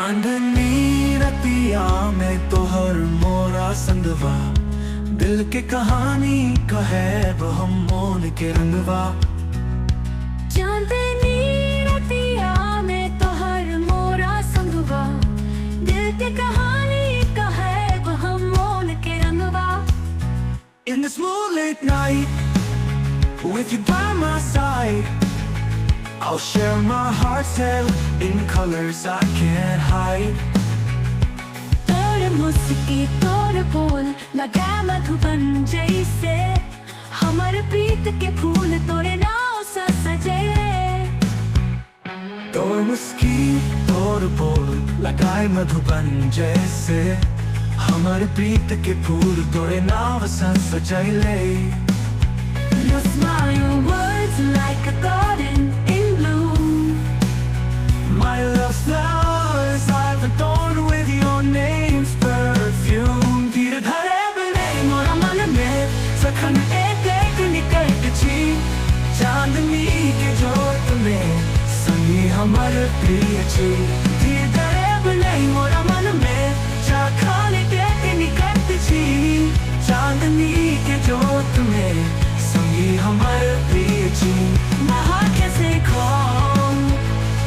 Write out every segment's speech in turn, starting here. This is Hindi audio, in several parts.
चांदनी रतिया में तोहर मोरा संगवा, दिल के कहानी कहे हम मोन के रंगवा। चांदनी रतिया में तोहर मोरा संगवा, दिल के कहानी कहे हम मोन के रंगवा। In this moonlit night, with you by my side, I'll share my heart's tale in colors I can't hide. तोर मुस्की तोर बोल लगा मधुबन जैसे, हमर प्रीत के फूल तोरे नाव सा सजे। तोर मुस्की तोर बोल लगाए मधुबन जैसे, हमर प्रीत के फूल तोरे नाव सा सजैले। Your smile words like a garden in bloom. My love's flowers I've adorned with your name's perfume. धीरे धरे बने मोरा मन में सखन एक एक निकट छी, चांदनी के जोत में संगी हमर प्रिय छी। धीरे धरे बने मोरा मन में सखन एक निकट छी, चांदनी के जोत में संगी हमर प्रिय छी। My heart can say calm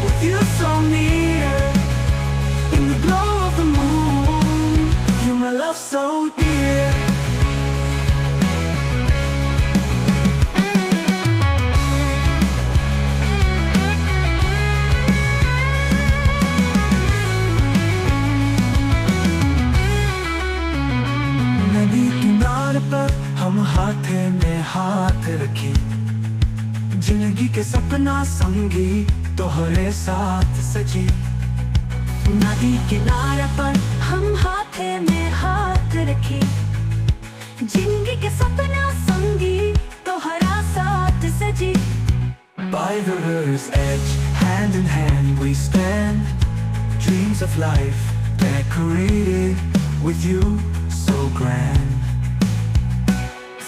With you so near, in the glow of the moon, you my love so dear. नदी किनारे पर हम हाथ में हाथ रखे, जिंदगी के सपना संगी तोहरे साथ सजी। नदी किनारे पर हम हाथ में हाथ रखे, जिंदगी के सपना संगी तोहरा साथ सजी। By the river's edge, hand in hand we stand, dreams of life decorated with you so grand.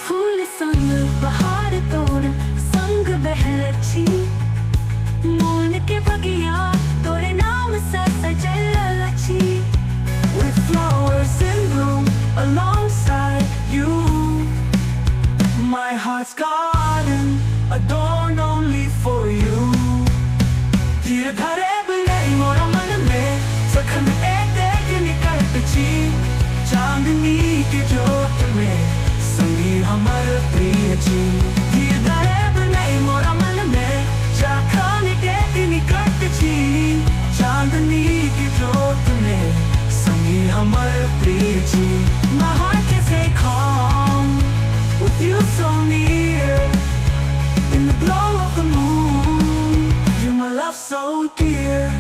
फूल संग बहार तोर संग बहलची, मोन के बगिया तोरे नाम सा सजलची। With flowers in bloom alongside you, my heart's garden adorned only for you. धीरे धरे बने मोरा मन में सखन एक एक निकट छी, चांदनी के जोत में संगी हमर प्रिय छी। धीरे धरे बने मोरा मन में सखन एक निकट छी, चांदनी के जोत में संगी हमर प्रिय छी। My heart can say calm with you so near, in the glow of the moon, you my love so dear.